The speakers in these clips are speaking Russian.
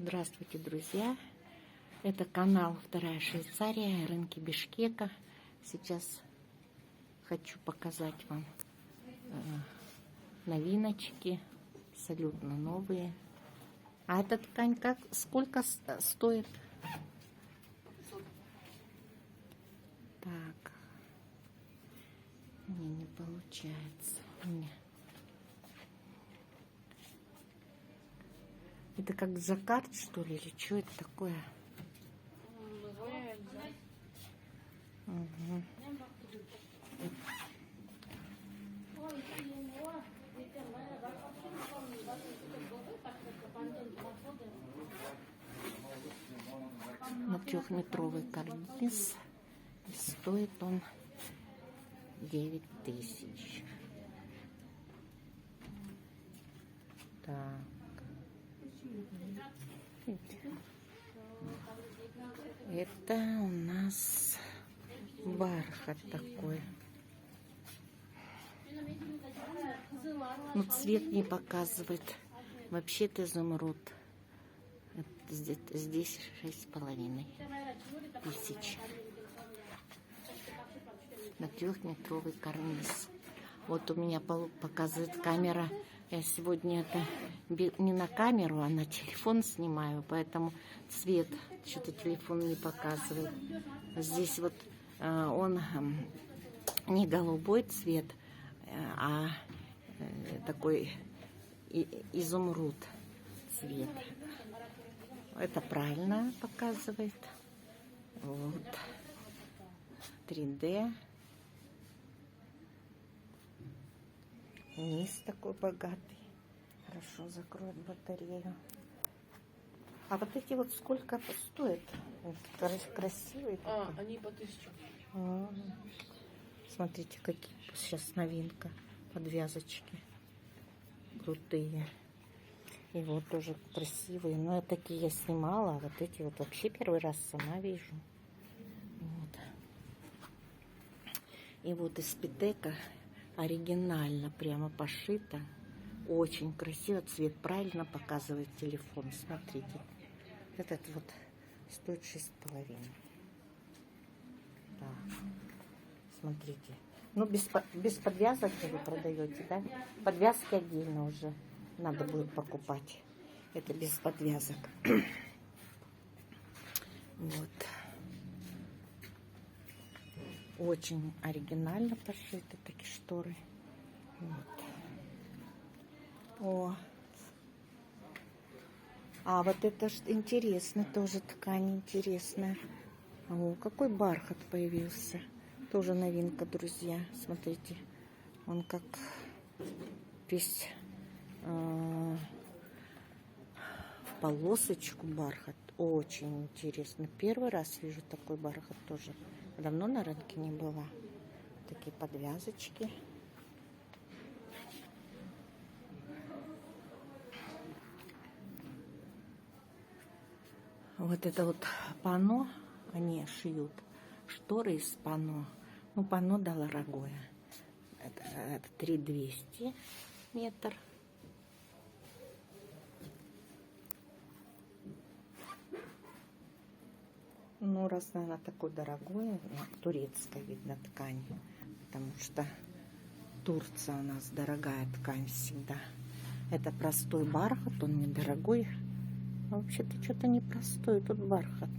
Здравствуйте, друзья! Это канал Вторая Швейцария, рынки Бишкека. Сейчас хочу показать вам новиночки, абсолютно новые. А эта ткань сколько стоит? Так, не получается. Это как жаккард, что ли, или что это такое? Угу. На 3-метровый карниз. И стоит он 9000. Так. Это у нас бархат такой. Ну, цвет не показывает. Вообще-то изумруд. Здесь 6500. На 3-метровый карниз. Вот у меня показывает камера. Я сегодня это не на камеру, а на телефон снимаю, поэтому цвет что-то телефон не показывает. Здесь вот он не голубой цвет, а такой изумруд цвет. Это правильно показывает. Вот. 3D. Низ такой богатый. Хорошо закроет батарею. А вот эти вот сколько стоят? Красивые. Они по 1000. Смотрите, какие сейчас новинка. Подвязочки. Крутые. И вот тоже красивые. Но такие я снимала. А вот эти вот вообще первый раз сама вижу. Вот. И вот из Питека. Оригинально прямо пошито. Очень красиво. Цвет правильно показывает телефон. Смотрите. Этот вот стоит 6,5. Да. Смотрите. Ну, без подвязок вы продаете, да? Подвязки отдельно уже надо будет покупать. Это без подвязок. Вот. Очень оригинально пошиты такие шторы. Вот. О. А вот это интересно, тоже ткань интересная. О, какой бархат появился. Тоже новинка, друзья. Смотрите, он как весь в полосочку бархат. Очень интересно. Первый раз вижу такой бархат тоже. Давно на рынке не была. Такие подвязочки. Вот это вот панно, они шьют шторы из панно. Ну, панно дорогое. Это 3200 метр. Ну, раз, наверное, такой дорогой, турецкая, видно, ткань. Потому что Турция у нас дорогая ткань всегда. Это простой бархат, он недорогой. А вообще-то что-то непростой тут бархат.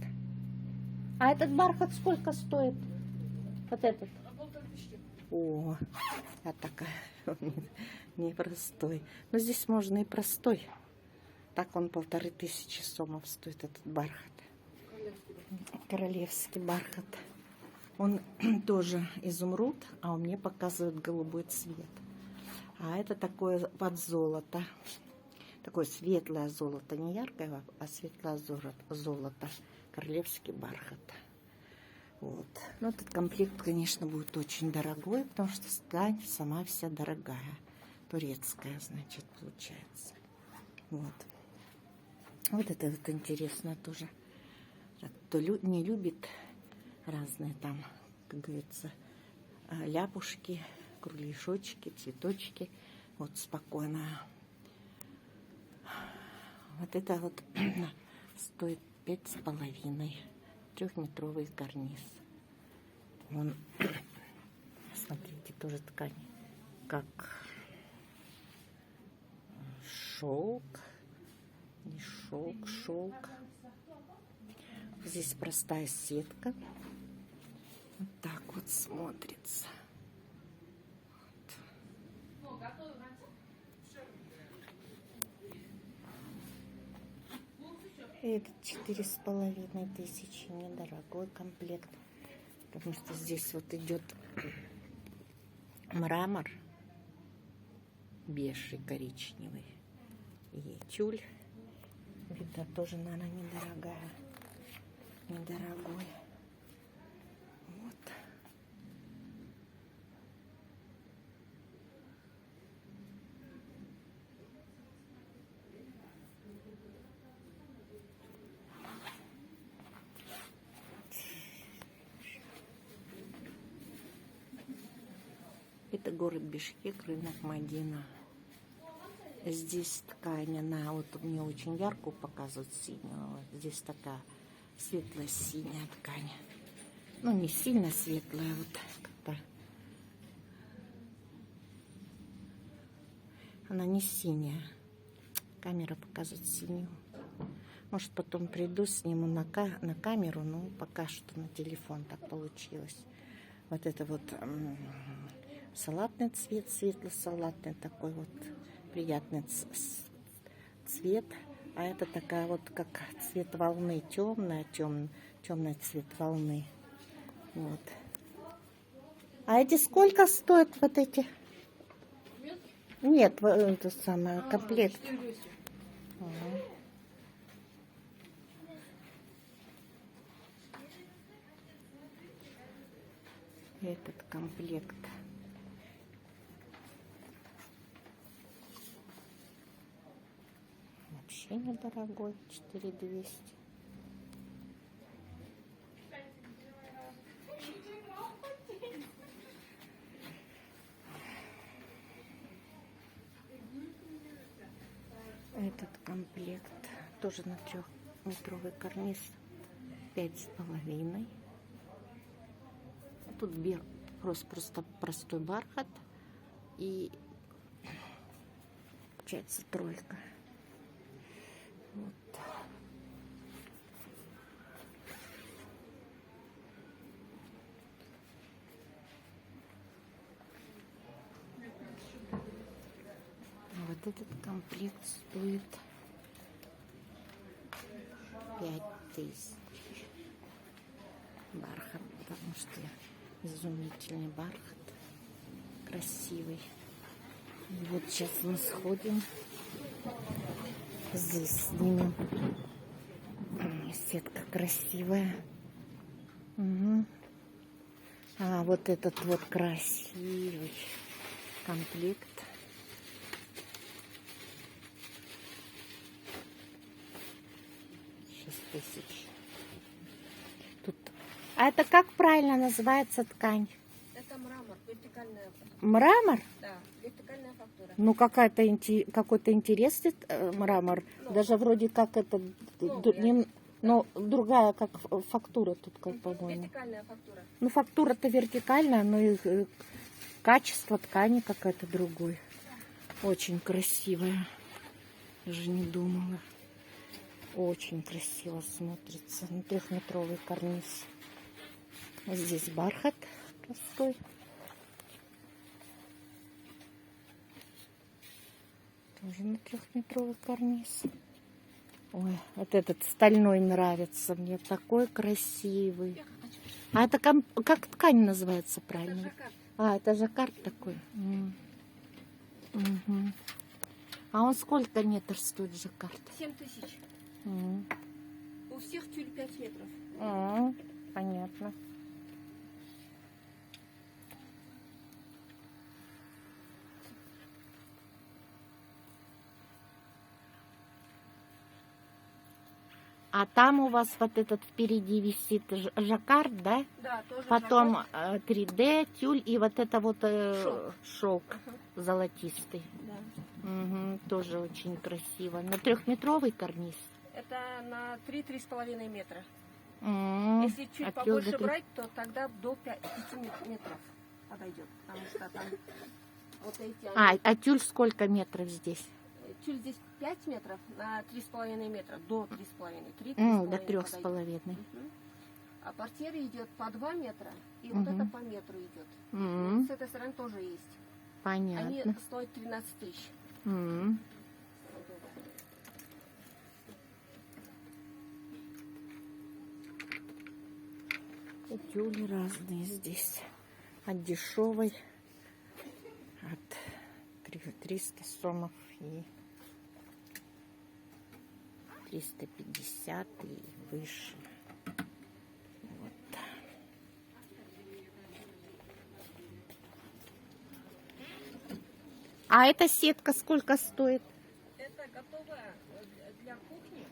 А этот бархат сколько стоит? Вот этот? О, а такая непростой. Но здесь можно и простой. Так он 1500 сомов стоит, этот бархат. Королевский бархат. Он тоже изумруд, а у меня показывает голубой цвет. А это такое под золото. Такое светлое золото. Не яркое, а светлое золото. Королевский бархат. Вот. Ну, этот комплект, конечно, будет очень дорогой, потому что ткань сама вся дорогая. Турецкая, значит, получается. Вот. Вот это вот интересно тоже. Кто не любит разные там, как говорится, ляпушки, кругляшочки, цветочки. Вот спокойно. Вот это вот Стоит 5,5. 3-метровый карниз. Вон, смотрите, тоже ткань. Как шелк. Не шелк, шелк. Здесь простая сетка. Вот так вот смотрится. Это 4500, недорогой комплект, потому что здесь вот идет мрамор бежий, коричневый, и тюль, видно, тоже, наверное, недорогой. Вот. Это город Бишкек, рынок Мадина. Здесь ткань, она вот мне очень яркую показывает, синюю. Здесь такая светло-синяя ткань. Ну, не сильно светлая, вот как-то. Она не синяя. Камера показывает синюю. Может, потом приду, сниму на камеру, но пока что на телефон так получилось. Вот это вот салатный цвет, светло-салатный такой вот приятный цвет. А это такая вот как цвет волны, темный цвет волны. Вот. А эти сколько стоят вот эти? Нет, это самое, комплект. Этот комплект. Вообще недорогой, 4200. Этот комплект тоже на 3-метровый карниз, 5,5. Тут просто простой бархат и получается тройка. Вот. Вот этот комплект стоит 5000. Бархат, потому что изумительный бархат, красивый. И вот сейчас мы сходим, здесь снимем. Сетка красивая. Угу. А вот этот вот красивый комплект. 6000. Тут. А это как правильно называется ткань? Это мрамор, вертикальная. Мрамор? Да, вертикальная фактура. Ну, какой-то интересный мрамор. Ну, даже вроде как это... но другая как фактура тут, как по-моему. Вертикальная фактура. Ну, фактура-то вертикальная, но и качество ткани какое-то другое. Очень красивая. Даже не думала. Очень красиво смотрится. На 3-метровый карниз. Здесь бархат простой. Тоже на 3-метровый карниз. Ой, вот этот стальной нравится мне. Такой красивый. А это как ткань называется правильно? Это жаккард такой. Угу. А он сколько метр стоит, жаккард? 7000. У всех тюль 5 метров. Понятно. А там у вас вот этот впереди висит жаккард, да? Да, тоже Потом жаккард. 3D, тюль и вот это вот шелк золотистый. Да. Угу, тоже очень красиво. На 3-метровый карниз. Это на 3-3,5 метра. М, Если чуть от побольше трёх до брать, то тогда до 5 метров подойдет. Потому что там вот эти... А тюль сколько метров здесь? Тюль здесь 5 метров на 3,5 метра. До 3,5. 3, До 3,5. Мгм. А портьера идет по 2 метра, и Мгм. вот это по метру идет. М, С этой стороны тоже есть. Они Понятно. стоят 13 тысяч. М. И тюли разные здесь. От дешевой, от 300 сомов и 350 и выше. Вот. А эта сетка сколько стоит? Это готовая для кухни.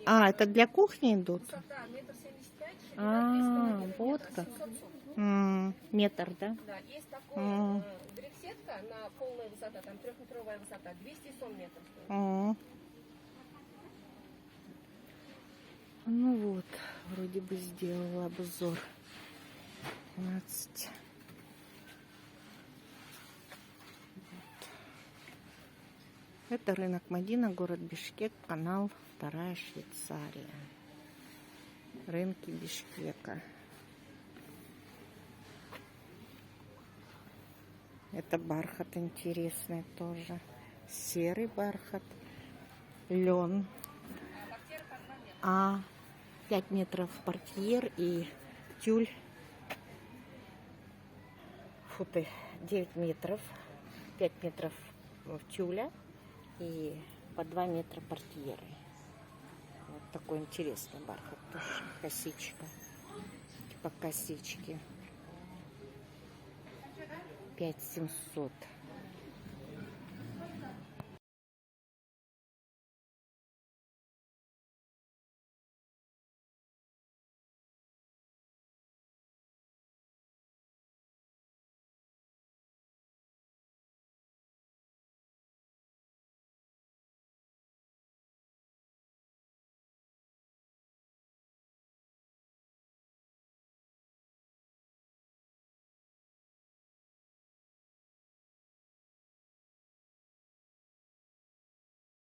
Они, Это для кухни идут? высота 1,75 м, А, ширина 3,5 вот метра, как. 700 сом. Метр, да? Да, есть такой М. гриф-сетка на полная высота, там 3-метровая высота, 200 сом метров стоит. Ну вот, вроде бы сделала обзор. 15. Вот. Это рынок Мадина, город Бишкек, канал 2 Швейцария. Рынки Бишкека. Это бархат интересный тоже. Серый бархат. Лен. 5 метров портьер и тюль. Фу ты, 9 метров. 5 метров тюля и по 2 метра портьеры. Вот такой интересный бархат тоже. Косичка. Типа косички. 5700.